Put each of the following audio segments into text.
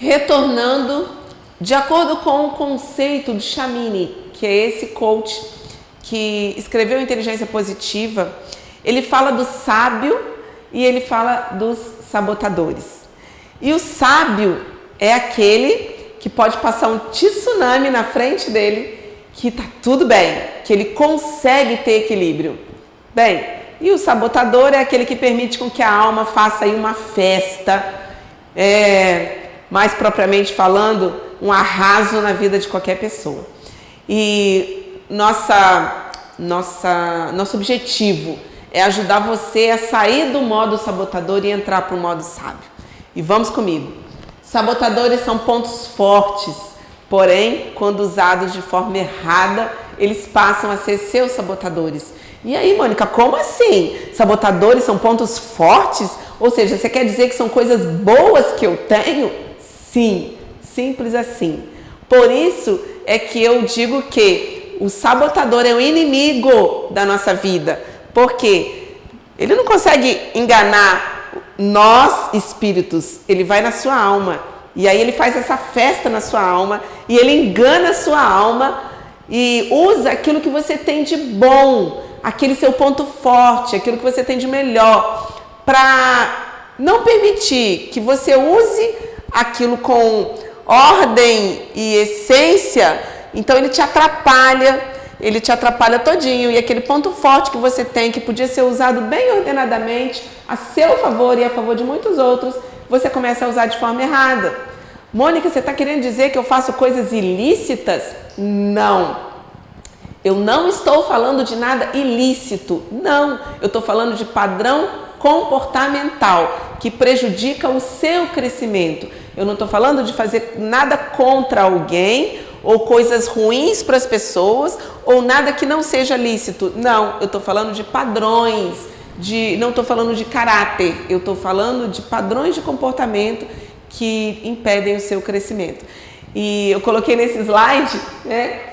retornando, de acordo com o conceito de Chamini, que é esse coach que escreveu Inteligência Positiva, ele fala do sábio e ele fala dos sabotadores. E o sábio é aquele que pode passar um tsunami na frente dele, que tá tudo bem, que ele consegue ter equilíbrio. Bem, e o sabotador é aquele que permite com que a alma faça aí uma festa, mais propriamente falando, um arraso na vida de qualquer pessoa. E nosso objetivo é ajudar você a sair do modo sabotador e entrar para o modo sábio. E vamos comigo. Sabotadores são pontos fortes, porém, quando usados de forma errada, eles passam a ser seus sabotadores. E aí, Mônica, como assim? Sabotadores são pontos fortes? Ou seja, você quer dizer que são coisas boas que eu tenho? Sim, simples assim. Por isso é que eu digo que o sabotador é o inimigo da nossa vida. Porque ele não consegue enganar nós, espíritos, ele vai na sua alma. E aí ele faz essa festa na sua alma e ele engana a sua alma e usa aquilo que você tem de bom, aquele seu ponto forte, aquilo que você tem de melhor, para não permitir que você use aquilo com ordem e essência. Então ele te atrapalha todinho, e aquele ponto forte que você tem, que podia ser usado bem ordenadamente, a seu favor e a favor de muitos outros, você começa a usar de forma errada. Mônica, você está querendo dizer que eu faço coisas ilícitas? Não. Eu não estou falando de nada ilícito. Não. Eu estou falando de padrão comportamental que prejudica o seu crescimento. Eu não estou falando de fazer nada contra alguém ou coisas ruins para as pessoas ou nada que não seja lícito. Não. Eu estou falando de padrões. Não estou falando de caráter. Eu estou falando de padrões de comportamento que impedem o seu crescimento. E eu coloquei nesse slide,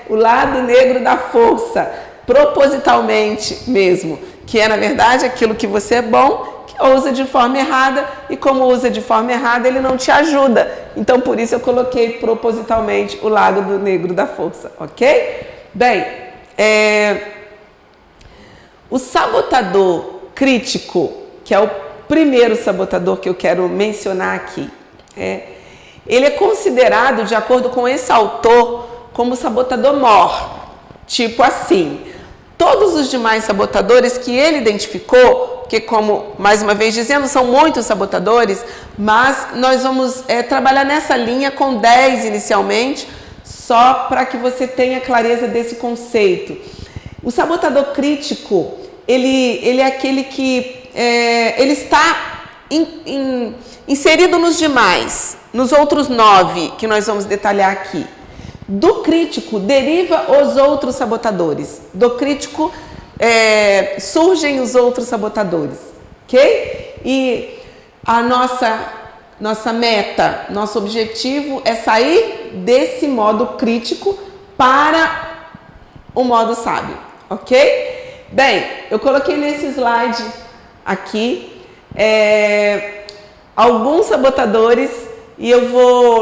o lado negro da força, propositalmente mesmo, que é na verdade aquilo que você é bom, que usa de forma errada, e como usa de forma errada, ele não te ajuda. Então por isso eu coloquei propositalmente o lado negro da força, ok? Bem, o sabotador crítico, que é o primeiro sabotador que eu quero mencionar aqui, ele é considerado, de acordo com esse autor, como sabotador mor. Tipo assim, todos os demais sabotadores que ele identificou, que como, mais uma vez dizendo, são muitos sabotadores, mas nós vamos trabalhar nessa linha com 10 inicialmente, só para que você tenha clareza desse conceito. O sabotador crítico, ele é aquele que ele está inserido nos demais, nos outros 9 que nós vamos detalhar aqui. Do crítico deriva os outros sabotadores. Do crítico surgem os outros sabotadores, ok? E a nossa meta, nosso objetivo é sair desse modo crítico para o modo sábio, ok? Bem, eu coloquei nesse slide aqui alguns sabotadores e eu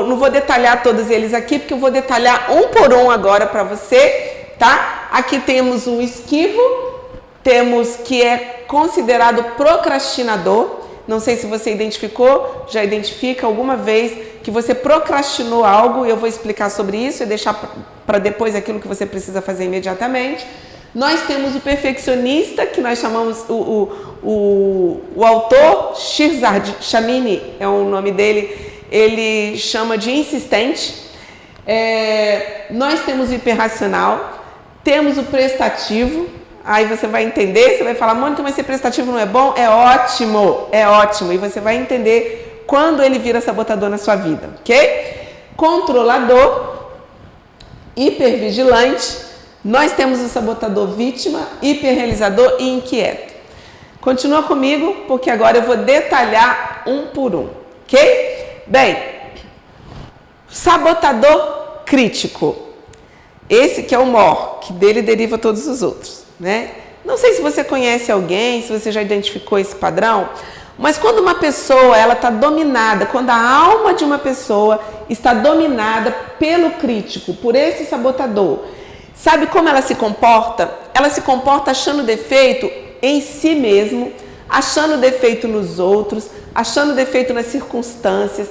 não vou detalhar todos eles aqui, porque eu vou detalhar um por um agora para você, tá? Aqui temos o esquivo, temos que é considerado procrastinador. Não sei se você identificou, já identifica alguma vez que você procrastinou algo, e eu vou explicar sobre isso e deixar para depois aquilo que você precisa fazer imediatamente. Nós temos o perfeccionista, que nós chamamos o autor, Shirzad Chamini é o nome dele, ele chama de insistente. Nós temos o hiperracional, temos o prestativo. Aí você vai entender, você vai falar, Mônica, mas ser prestativo não é bom? É ótimo, e você vai entender quando ele vira sabotador na sua vida, ok? Controlador, hipervigilante. Nós temos o sabotador vítima, hiperrealizador e inquieto. Continua comigo, porque agora eu vou detalhar um por um, ok? Bem, sabotador crítico. Esse que é o mor, que dele deriva todos os outros, né? Não sei se você conhece alguém, se você já identificou esse padrão, Mas quando uma pessoa ela está dominada, quando a alma de uma pessoa está dominada pelo crítico, por esse sabotador, sabe como ela se comporta? Ela se comporta achando defeito em si mesmo, achando defeito nos outros, achando defeito nas circunstâncias,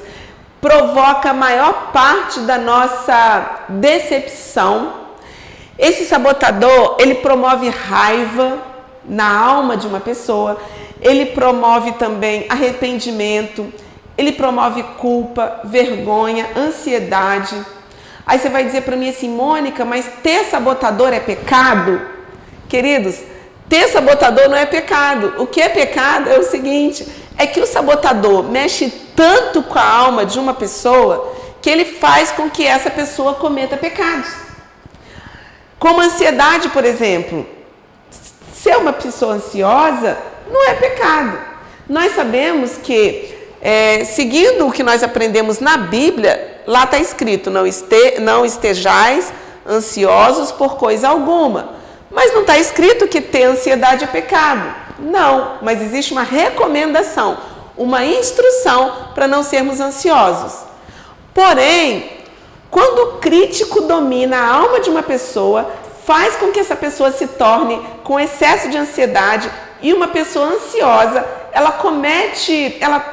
provoca a maior parte da nossa decepção. Esse sabotador, ele promove raiva na alma de uma pessoa, ele promove também arrependimento, ele promove culpa, vergonha, ansiedade. Aí você vai dizer para mim assim, Mônica, mas ter sabotador é pecado? Queridos, ter sabotador não é pecado. O que é pecado é o seguinte, é que o sabotador mexe tanto com a alma de uma pessoa que ele faz com que essa pessoa cometa pecados. Como a ansiedade, por exemplo. Ser uma pessoa ansiosa não é pecado. Nós sabemos que, seguindo o que nós aprendemos na Bíblia, lá está escrito, não estejais ansiosos por coisa alguma. Mas não está escrito que ter ansiedade é pecado. Não, mas existe uma recomendação, uma instrução para não sermos ansiosos. Porém, quando o crítico domina a alma de uma pessoa, faz com que essa pessoa se torne com excesso de ansiedade, e uma pessoa ansiosa, ela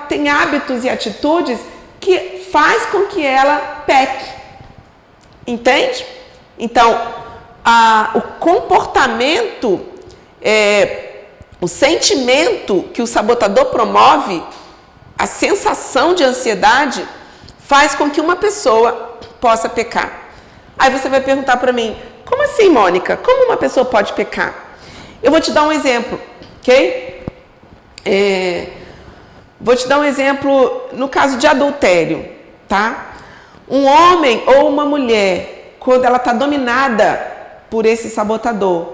tem hábitos e atitudes que faz com que ela peque. Entende? Então, o comportamento, o sentimento que o sabotador promove, a sensação de ansiedade, faz com que uma pessoa possa pecar. Aí você vai perguntar para mim, como assim, Mônica? Como uma pessoa pode pecar? Eu vou te dar um exemplo, ok? Vou te dar um exemplo no caso de adultério, tá? Um homem ou uma mulher, quando ela está dominada por esse sabotador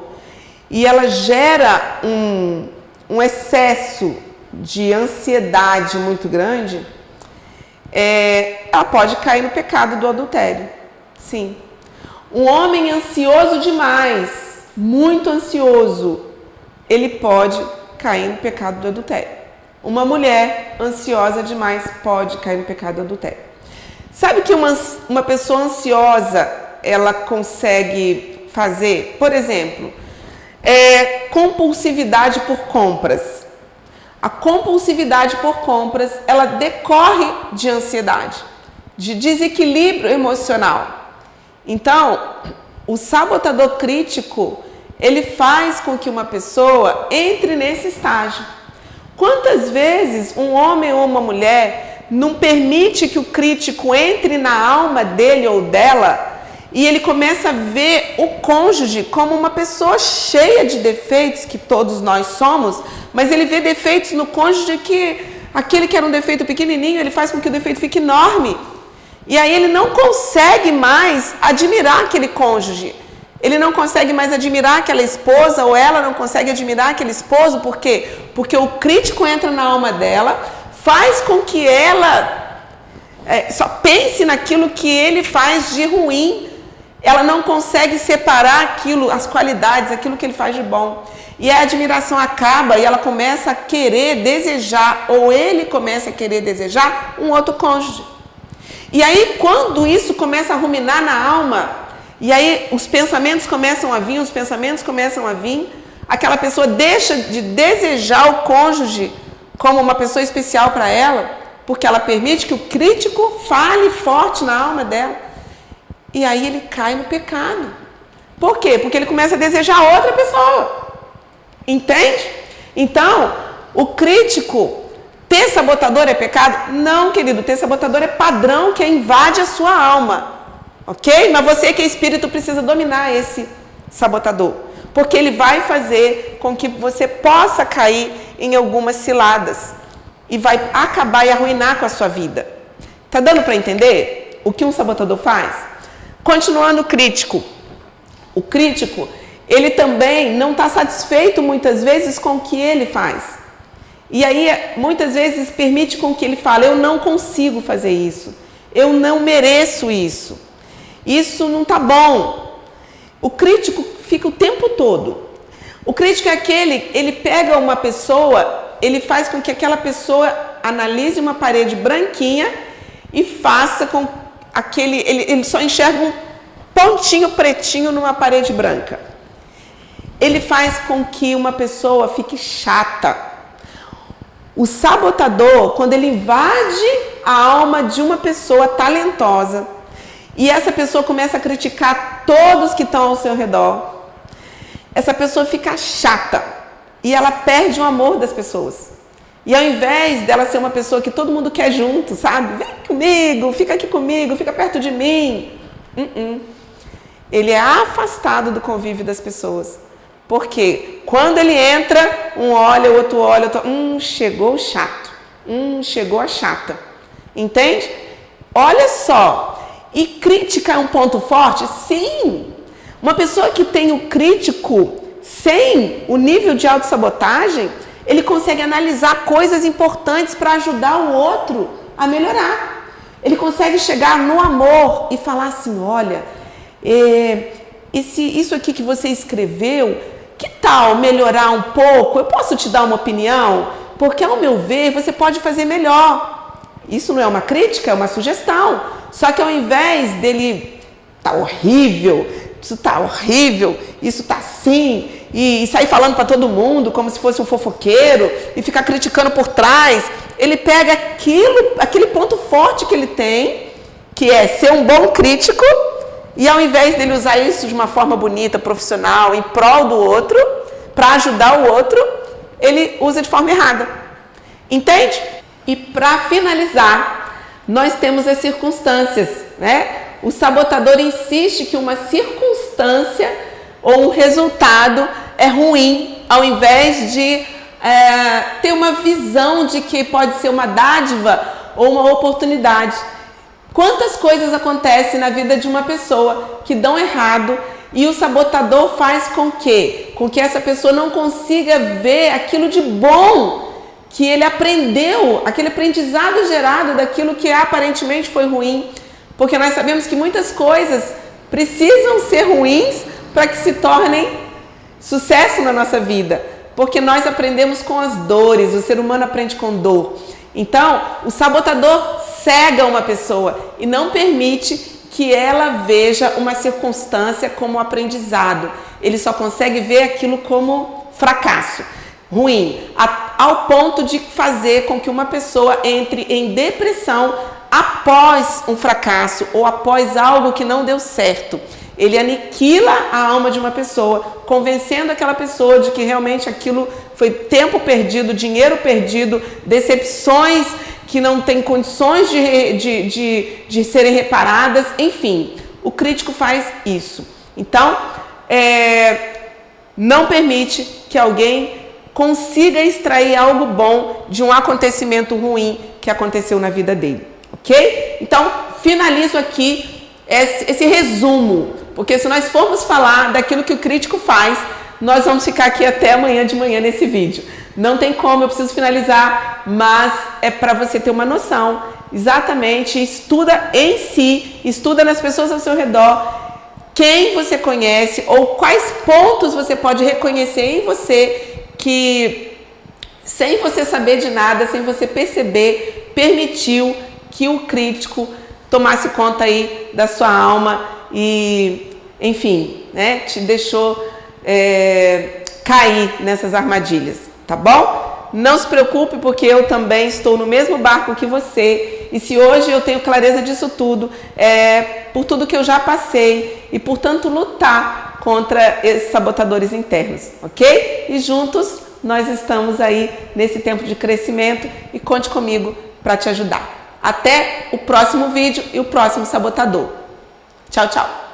e ela gera um excesso de ansiedade muito grande, ela pode cair no pecado do adultério. Sim. Um homem ansioso demais, muito ansioso, ele pode cair no pecado do adultério. Uma mulher ansiosa demais pode cair no pecado do adultério. Sabe que uma pessoa ansiosa, ela consegue fazer, por exemplo, compulsividade por compras. A compulsividade por compras, ela decorre de ansiedade, de desequilíbrio emocional. Então, o sabotador crítico, ele faz com que uma pessoa entre nesse estágio. Quantas vezes um homem ou uma mulher não permite que o crítico entre na alma dele ou dela e ele começa a ver o cônjuge como uma pessoa cheia de defeitos, que todos nós somos, mas ele vê defeitos no cônjuge que aquele que era um defeito pequenininho, ele faz com que o defeito fique enorme. E aí ele não consegue mais admirar aquele cônjuge. Ele não consegue mais admirar aquela esposa, ou ela não consegue admirar aquele esposo. Por quê? Porque o crítico entra na alma dela, faz com que ela só pense naquilo que ele faz de ruim. Ela não consegue separar aquilo, as qualidades, aquilo que ele faz de bom. E a admiração acaba e ela começa a querer desejar, ou ele começa a querer desejar um outro cônjuge. E aí, quando isso começa a ruminar na alma, e aí os pensamentos começam a vir, aquela pessoa deixa de desejar o cônjuge como uma pessoa especial para ela, porque ela permite que o crítico fale forte na alma dela. E aí ele cai no pecado. Por quê? Porque ele começa a desejar outra pessoa. Entende? Então, o crítico... Ter sabotador é pecado? Não, querido. Ter sabotador é padrão que invade a sua alma. Ok? Mas você que é espírito precisa dominar esse sabotador. Porque ele vai fazer com que você possa cair em algumas ciladas. E vai acabar e arruinar com a sua vida. Tá dando para entender o que um sabotador faz? Continuando o crítico. O crítico, ele também não está satisfeito muitas vezes com o que ele faz. E aí, muitas vezes, permite com que ele fale, eu não consigo fazer isso, eu não mereço isso, isso não está bom. O crítico fica o tempo todo. O crítico é aquele, ele pega uma pessoa ele faz com que aquela pessoa analise uma parede branquinha e faça com ele só enxerga um pontinho pretinho numa parede branca. Ele faz com que uma pessoa fique chata. O sabotador, quando ele invade a alma de uma pessoa talentosa e essa pessoa começa a criticar todos que estão ao seu redor, essa pessoa fica chata e ela perde o amor das pessoas. E ao invés dela ser uma pessoa que todo mundo quer junto, sabe? Vem comigo, fica aqui comigo, fica perto de mim. Ele é afastado do convívio das pessoas. Porque quando ele entra, um olha, o outro olha, chegou o chato. Chegou a chata. Entende? Olha só. E crítica é um ponto forte? Sim. Uma pessoa que tem o crítico sem o nível de autossabotagem, ele consegue analisar coisas importantes para ajudar o outro a melhorar. Ele consegue chegar no amor e falar assim, olha, isso aqui que você escreveu, que tal melhorar um pouco? Eu posso te dar uma opinião? Porque, ao meu ver, você pode fazer melhor. Isso não é uma crítica, é uma sugestão. Só que ao invés dele, tá horrível, isso tá horrível, isso tá assim, e sair falando para todo mundo como se fosse um fofoqueiro e ficar criticando por trás, ele pega aquele ponto forte que ele tem, que é ser um bom crítico, e ao invés dele usar isso de uma forma bonita, profissional, em prol do outro, para ajudar o outro, ele usa de forma errada. Entende? E para finalizar, nós temos as circunstâncias, né? O sabotador insiste que uma circunstância ou um resultado é ruim, ao invés de ter uma visão de que pode ser uma dádiva ou uma oportunidade. Quantas coisas acontecem na vida de uma pessoa que dão errado e o sabotador faz com que essa pessoa não consiga ver aquilo de bom que ele aprendeu, aquele aprendizado gerado daquilo que aparentemente foi ruim. Porque nós sabemos que muitas coisas precisam ser ruins para que se tornem sucesso na nossa vida. Porque nós aprendemos com as dores, o ser humano aprende com dor. Então, o sabotador cega uma pessoa e não permite que ela veja uma circunstância como aprendizado. Ele só consegue ver aquilo como fracasso, ruim, ao ponto de fazer com que uma pessoa entre em depressão após um fracasso ou após algo que não deu certo. Ele aniquila a alma de uma pessoa, convencendo aquela pessoa de que realmente aquilo foi tempo perdido, dinheiro perdido, decepções que não têm condições de serem reparadas, enfim. O crítico faz isso. Então, não permite que alguém consiga extrair algo bom de um acontecimento ruim que aconteceu na vida dele. Ok? Então, finalizo aqui esse resumo, porque se nós formos falar daquilo que o crítico faz, nós vamos ficar aqui até amanhã de manhã nesse vídeo. Não tem como, eu preciso finalizar, mas é para você ter uma noção. Exatamente, estuda em si, estuda nas pessoas ao seu redor, quem você conhece ou quais pontos você pode reconhecer em você que, sem você saber de nada, sem você perceber, permitiu que o crítico tomasse conta aí da sua alma e, enfim, né, te deixou cair nessas armadilhas, tá bom? Não se preocupe, porque eu também estou no mesmo barco que você, e se hoje eu tenho clareza disso tudo, por tudo que eu já passei e por tanto lutar contra esses sabotadores internos, ok? E juntos nós estamos aí nesse tempo de crescimento e conte comigo para te ajudar. Até o próximo vídeo e o próximo sabotador. Tchau, tchau!